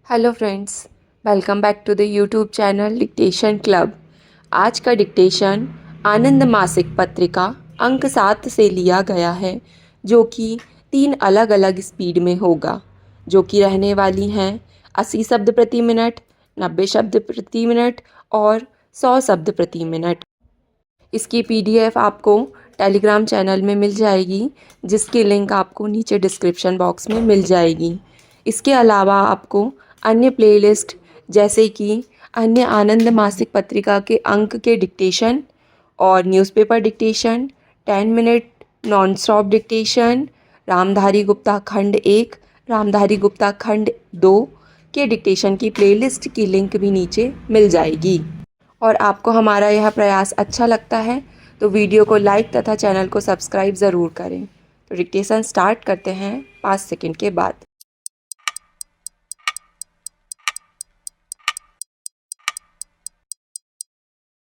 Hello friends, welcome back to the YouTube channel dictation club. आज का dictation आनंद मासिक पत्रिका अंक 7 से लिया गया है, जो कि 3 अलग अलग स्पीड में होगा, जो कि रहने वाली हैं 80 शब्द प्रति मिनट, 90 शब्द प्रति मिनट और 100 शब्द प्रति मिनट। इसकी पीडीएफ आपको टेलीग्राम चैनल में मिल जाएगी, जिसकी लिंक आपको नीचे डिस्क्रिप्शन बॉक्स में मिल जाएगी। इसके अलावा आपको अन्य प्लेलिस्ट जैसे कि अन्य आनंद मासिक पत्रिका के अंक के डिक्टेशन और newspaper dictation, 10 minute non stop dictation, Ramdhari Gupta खंड 1, रामधारी गुप्ता खंड 2 के डिक्टेशन की प्लेलिस्ट की लिंक भी नीचे मिल जाएगी। और आपको हमारा यह प्रयास अच्छा लगता है तो वीडियो को लाइक तथा चैनल को सब्सक्राइब ज़रूर करें। तो डिक्टेशन स्टार्ट करते हैं 5 सेकंड के बाद।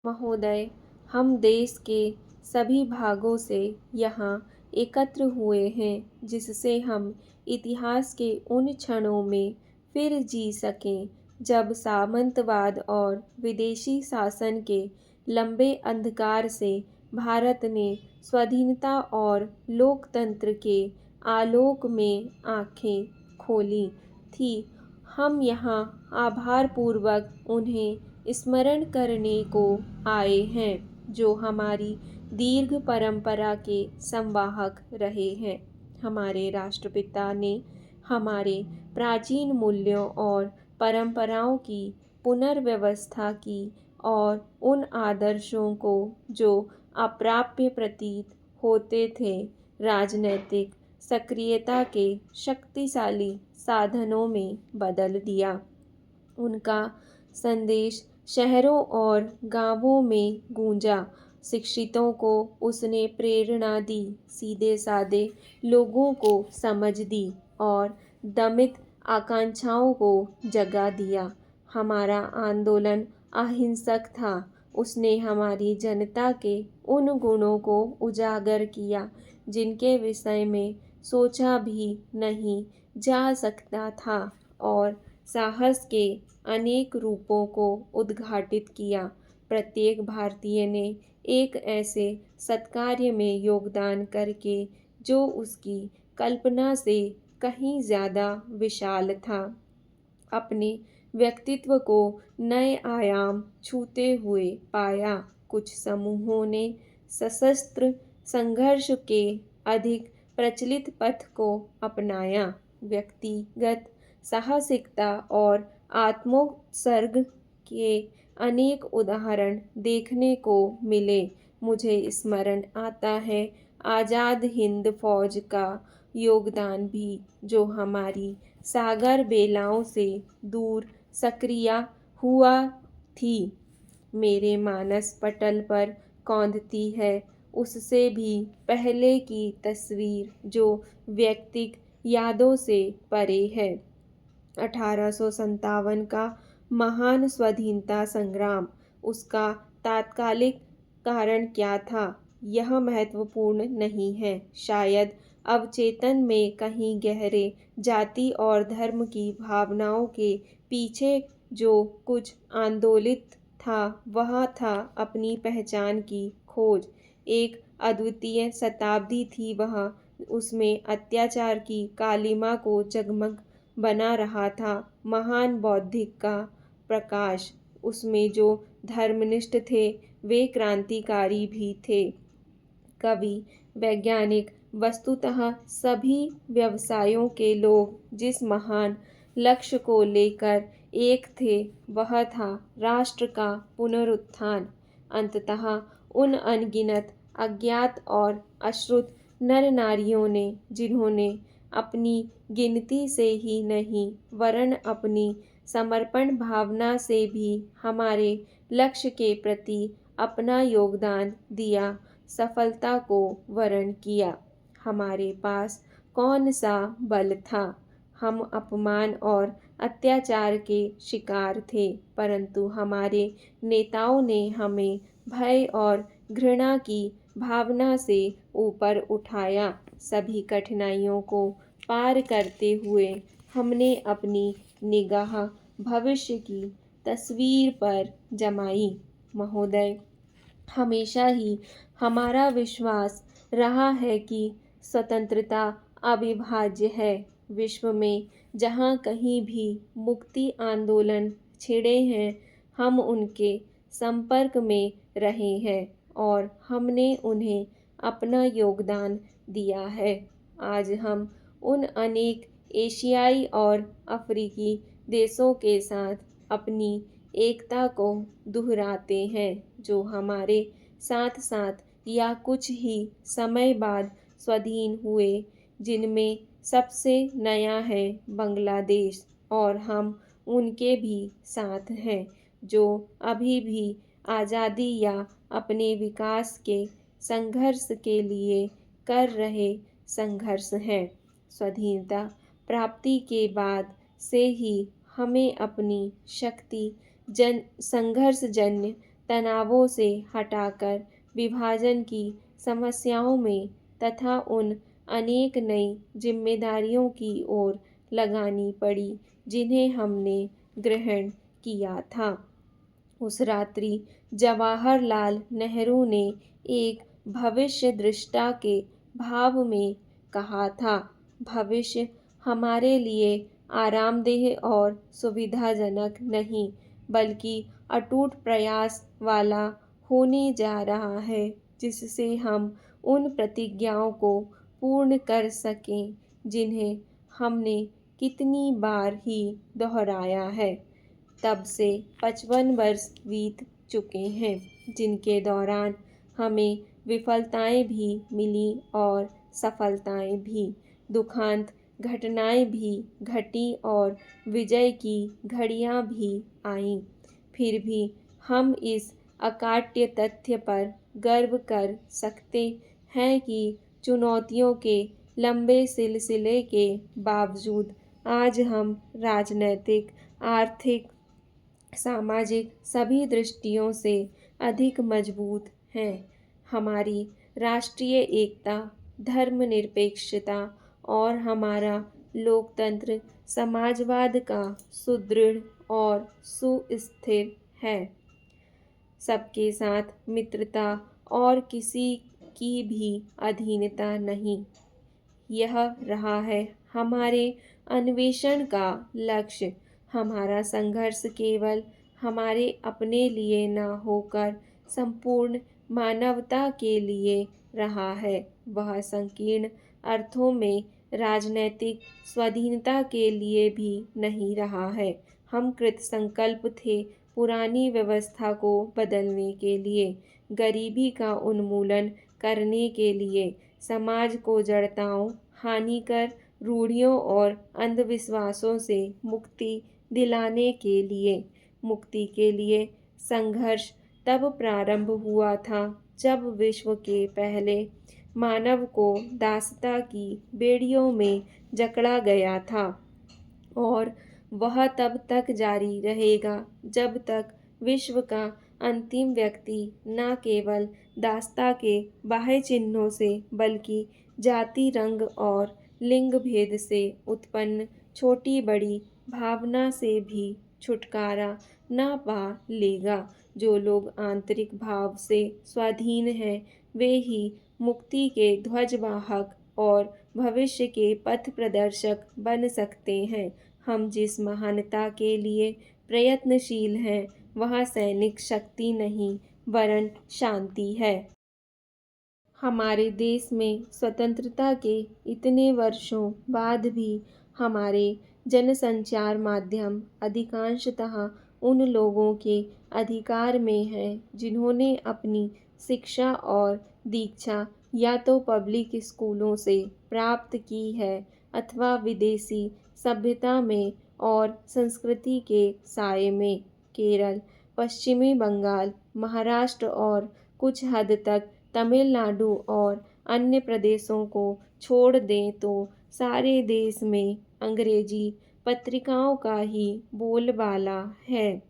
महोदय, हम देश के सभी भागों से यहाँ एकत्र हुए हैं जिससे हम इतिहास के उन क्षणों में फिर जी सकें जब सामंतवाद और विदेशी शासन के लंबे अंधकार से भारत ने स्वाधीनता और लोकतंत्र के आलोक में आँखें खोली थी। हम यहाँ आभारपूर्वक उन्हें स्मरण करने को आए हैं जो हमारी दीर्घ परंपरा के संवाहक रहे हैं। हमारे राष्ट्रपिता ने हमारे प्राचीन मूल्यों और परंपराओं की पुनर्व्यवस्था की और उन आदर्शों को जो अप्राप्य प्रतीत होते थे राजनैतिक सक्रियता के शक्तिशाली साधनों में बदल दिया। उनका संदेश शहरों और गांवों में गूंजा। शिक्षितों को उसने प्रेरणा दी, सीधे साधे लोगों को समझ दी और दमित आकांक्षाओं को जगा दिया। हमारा आंदोलन अहिंसक था। उसने हमारी जनता के उन गुणों को उजागर किया जिनके विषय में सोचा भी नहीं जा सकता था और साहस के अनेक रूपों को उद्घाटित किया। प्रत्येक भारतीय ने एक ऐसे सत्कार्य में योगदान करके जो उसकी कल्पना से कहीं ज़्यादा विशाल था, अपने व्यक्तित्व को नए आयाम छूते हुए पाया। कुछ समूहों ने सशस्त्र संघर्ष के अधिक प्रचलित पथ को अपनाया। व्यक्तिगत साहसिकता और आत्मोत्सर्ग के अनेक उदाहरण देखने को मिले। मुझे स्मरण आता है आज़ाद हिंद फौज का योगदान भी, जो हमारी सागर बेलाओं से दूर सक्रिय हुआ थी, मेरे मानस पटल पर कौंधती है उससे भी पहले की तस्वीर जो व्यक्तिक यादों से परे है। 1857 का महान स्वाधीनता संग्राम, उसका तात्कालिक कारण क्या था यह महत्वपूर्ण नहीं है। शायद अवचेतन में कहीं गहरे जाति और धर्म की भावनाओं के पीछे जो कुछ आंदोलित था वह था अपनी पहचान की खोज। एक अद्वितीय शताब्दी थी वह, उसमें अत्याचार की कालिमा को जगमग बना रहा था महान बौद्धिक का प्रकाश। उसमें जो धर्मनिष्ठ थे वे क्रांतिकारी भी थे। कवि, वैज्ञानिक, वस्तुतः सभी व्यवसायों के लोग जिस महान लक्ष्य को लेकर एक थे वह था राष्ट्र का पुनरुत्थान। अंततः उन अनगिनत अज्ञात और अश्रुत नर नारियों ने, जिन्होंने अपनी गिनती से ही नहीं वरन अपनी समर्पण भावना से भी हमारे लक्ष्य के प्रति अपना योगदान दिया, सफलता को वरण किया। हमारे पास कौन सा बल था? हम अपमान और अत्याचार के शिकार थे, परंतु हमारे नेताओं ने हमें भय और घृणा की भावना से ऊपर उठाया। सभी कठिनाइयों को पार करते हुए हमने अपनी निगाह भविष्य की तस्वीर पर जमाई। महोदय, हमेशा ही हमारा विश्वास रहा है कि स्वतंत्रता अविभाज्य है। विश्व में जहाँ कहीं भी मुक्ति आंदोलन छिड़े हैं, हम उनके संपर्क में रहे हैं और हमने उन्हें अपना योगदान दिया है। आज हम उन अनेक एशियाई और अफ्रीकी देशों के साथ अपनी एकता को दोहराते हैं, जो हमारे साथ साथ या कुछ ही समय बाद स्वाधीन हुए, जिनमें सबसे नया है बांग्लादेश, और हम उनके भी साथ हैं जो अभी भी आज़ादी या अपने विकास के संघर्ष के लिए कर रहे संघर्ष हैं। स्वाधीनता प्राप्ति के बाद से ही हमें अपनी शक्ति संघर्षजन्य तनावों से हटाकर विभाजन की समस्याओं में तथा उन अनेक नई जिम्मेदारियों की ओर लगानी पड़ी जिन्हें हमने ग्रहण किया था। उस रात्रि जवाहरलाल नेहरू ने एक भविष्य दृष्टा के भाव में कहा था, भविष्य हमारे लिए आरामदेह और सुविधाजनक नहीं, बल्कि अटूट प्रयास वाला होने जा रहा है, जिससे हम उन प्रतिज्ञाओं को पूर्ण कर सकें जिन्हें हमने कितनी बार ही दोहराया है। तब से 55 वर्ष बीत चुके हैं, जिनके दौरान हमें विफलताएं भी मिली और सफलताएं भी, दुखांत घटनाएं भी घटी और विजय की घड़ियां भी आईं। फिर भी हम इस अकाट्य तथ्य पर गर्व कर सकते हैं कि चुनौतियों के लंबे सिलसिले के बावजूद आज हम राजनैतिक, आर्थिक, सामाजिक सभी दृष्टियों से अधिक मजबूत हैं। हमारी राष्ट्रीय एकता, धर्मनिरपेक्षता और हमारा लोकतंत्र समाजवाद का सुदृढ़ और सुस्थिर है। सबके साथ मित्रता और किसी की भी अधीनता नहीं, यह रहा है हमारे अन्वेषण का लक्ष्य। हमारा संघर्ष केवल हमारे अपने लिए न होकर संपूर्ण मानवता के लिए रहा है। वह संकीर्ण अर्थों में राजनैतिक स्वाधीनता के लिए भी नहीं रहा है। हम कृत संकल्प थे पुरानी व्यवस्था को बदलने के लिए, गरीबी का उन्मूलन करने के लिए, समाज को जड़ताओं, हानिकर रूढ़ियों और अंधविश्वासों से मुक्ति दिलाने के लिए। मुक्ति के लिए संघर्ष तब प्रारंभ हुआ था जब विश्व के पहले मानव को दासता की बेड़ियों में जकड़ा गया था, और वह तब तक जारी रहेगा जब तक विश्व का अंतिम व्यक्ति न केवल दासता के बाह्य चिन्हों से बल्कि जाति, रंग और लिंग भेद से उत्पन्न छोटी बड़ी भावना से भी छुटकारा न पा लेगा। जो लोग आंतरिक भाव से स्वाधीन हैं, वे ही मुक्ति के ध्वजवाहक और भविष्य के पथ प्रदर्शक बन सकते हैं। हम जिस महानता के लिए प्रयत्नशील हैं, वह सैनिक शक्ति नहीं वरन शांति है। हमारे देश में स्वतंत्रता के इतने वर्षों बाद भी हमारे जनसंचार माध्यम अधिकांशतः उन लोगों के अधिकार में हैं जिन्होंने अपनी शिक्षा और दीक्षा या तो पब्लिक स्कूलों से प्राप्त की है अथवा विदेशी सभ्यता में और संस्कृति के साए में। केरल, पश्चिमी बंगाल, महाराष्ट्र और कुछ हद तक तमिलनाडु और अन्य प्रदेशों को छोड़ दें तो सारे देश में अंग्रेजी पत्रिकाओं का ही बोलबाला है।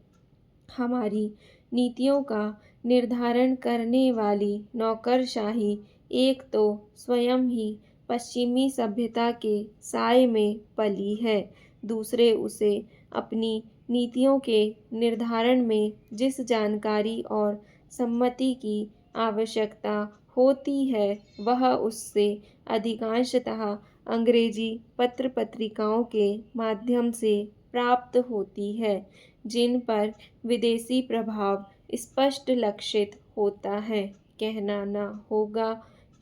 हमारी नीतियों का निर्धारण करने वाली नौकरशाही एक तो स्वयं ही पश्चिमी सभ्यता के साए में पली है, दूसरे उसे अपनी नीतियों के निर्धारण में जिस जानकारी और सम्मति की आवश्यकता होती है वह उससे अधिकांशतः अंग्रेजी पत्र पत्रिकाओं के माध्यम से प्राप्त होती है, जिन पर विदेशी प्रभाव स्पष्ट लक्षित होता है। कहना न होगा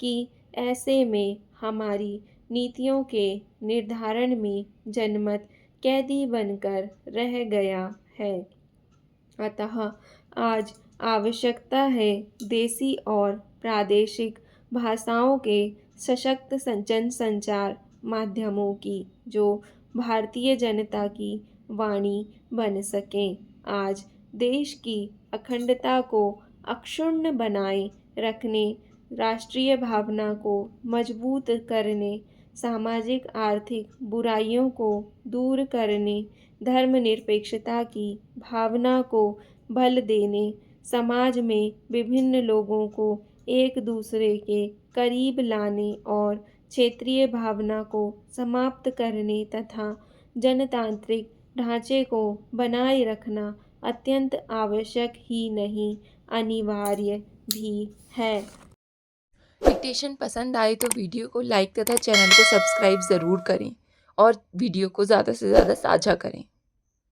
कि ऐसे में हमारी नीतियों के निर्धारण में जनमत कैदी बनकर रह गया है। अतः आज आवश्यकता है देसी और प्रादेशिक भाषाओं के सशक्त संचार माध्यमों की, जो भारतीय जनता की वाणी बन सकें। आज देश की अखंडता को अक्षुण्ण बनाए रखने, राष्ट्रीय भावना को मजबूत करने, सामाजिक आर्थिक बुराइयों को दूर करने, धर्मनिरपेक्षता की भावना को बल देने, समाज में विभिन्न लोगों को एक दूसरे के करीब लाने और क्षेत्रीय भावना को समाप्त करने तथा जनतांत्रिक ढांचे को बनाए रखना अत्यंत आवश्यक ही नहीं, अनिवार्य भी है। डिक्टेशन पसंद आए तो वीडियो को लाइक तथा चैनल को सब्सक्राइब ज़रूर करें और वीडियो को ज़्यादा से ज़्यादा साझा करें।